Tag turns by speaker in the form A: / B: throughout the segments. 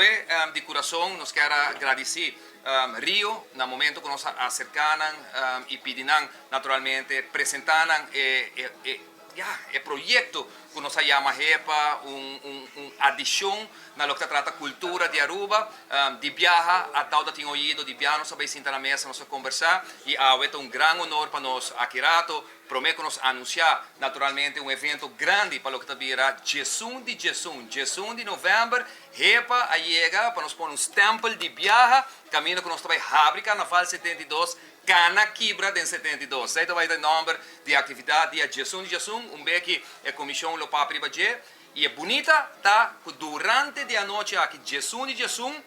A: Sabe, de coração, nos quero agradecer Rio, no momento que nos acercaram e pediram, naturalmente, apresentaram o projeto que nos chama HEPA, adição na que trata cultura de Aruba, de viajar a tal da tinha ouído, de viajar, nós sabemos sentar na mesa, nós conversar, e é grande honor para nós aqui, prometo nos anunciar, naturalmente, evento grande para o que virá Jesus de novembro, HEPA, chega para nos pôr stempel de viaja, caminho que nós vai abrir Carnaval 72, Cana Quibra de 72. Esse vai ter nome de atividade de Jesus, que a comissão lo para privager, e é bonita, tá? Durante a noite aqui, Jesus,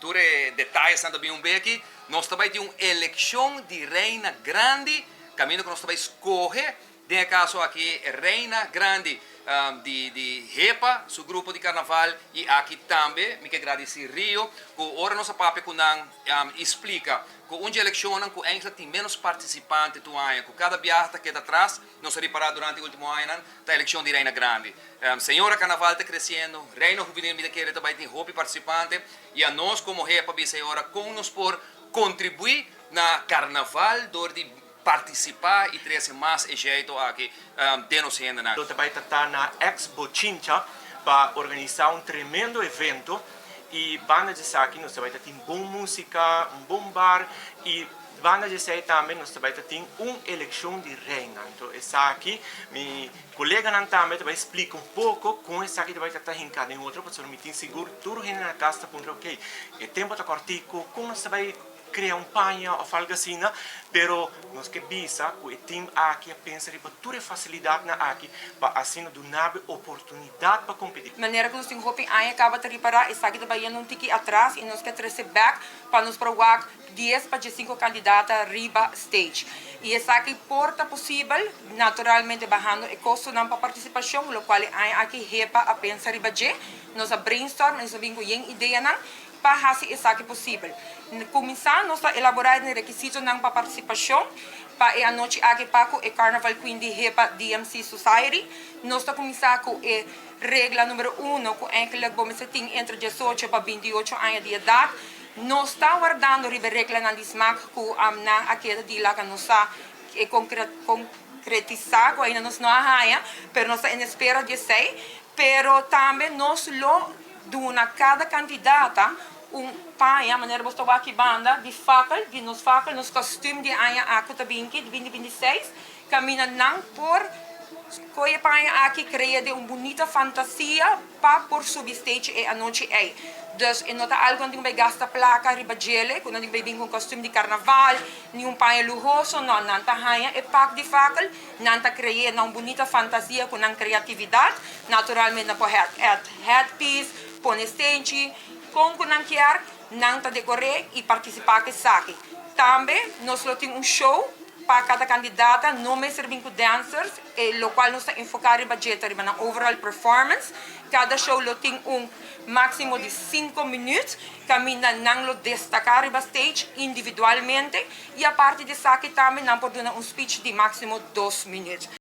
A: tudo detalhes também que nós também temos uma eleição de reina grande, caminho que nós também escolhe, de caso aqui, reina grande de HEPA, seu grupo de carnaval, e aqui também, me quero agradecer Rio, que ora nossa papi explica que onde eleicionam que ainda tem menos participantes do ano, que cada viagem que está atrás, não se reparar durante o último ano, da eleição de reina grande. Senhora Carnaval está crescendo, reino juvenil me quer também tem roupa participante, e a nós como HEPA, senhora, com nos por contribuir na carnaval, de participar e trazer mais jeito aqui denunciando.
B: Eu também estou na Expo Chincha para organizar tremendo evento e banda de aqui nós também temos boa música, bom bar e banda de também nós também temos eleição de reina. Então essa aqui, meu colega também vai explicar pouco como essa aqui vai estar hincada em outra pessoa, me tem seguro tudo na casa para ok, é tempo de cortico, como nós vai criar panha ou algo assim, pero nós que bisa que o time aqui pensa que toda facilidade na aqui para assim dar oportunidade para competir.
C: Maneira que nós temos roupa aí acaba de reparar, essa aqui também não tiki atrás e nós queremos receber back para nos provar 10 para 5 candidatos riba stage. E essa aqui porta possível, naturalmente barrando o custo para participação, o qual aí aqui HEPA a pensar riba je, nós brainstorm, nós vimos com ideia não para fazer isso aqui possível. Começar nós a elaborar os requisitos para participação, para a noite aqui para o Carnaval Queen de HEPA DMC Society. Nós a começar com a regra número 1, que é que vamos ter entre 18 para 28 anos de idade. Nós estamos guardando a regra na DISMAC, que na aquela de lá que nós concretizar, que ainda não há, mas nós estamos em espera de ser, mas também nós dona cada candidata pai, a maneira que você aqui banda de facel, nos costumes de ano aqui também de 2026, caminha não por coi pai aqui cria de uma bonita fantasia para por substage e a noite é. Dus in nota algo não vai gastar placa ribagele, quando não vai vir com costume de carnaval, nenhum pai luxuoso, não tá raia e pack de facel, não tá cria uma bonita fantasia com uma criatividade, naturalmente não pode headpiece, pôr stage, com não quer, não tá decorar e participar que saque. Também nós temos show para cada candidata, não me servim com dancers, e o qual nós enfocar na overall performance. Cada show tem máximo de 5 minutos, caminha não destacar no stage individualmente, e a parte de saque também não pode dar speech de máximo 2 minutos.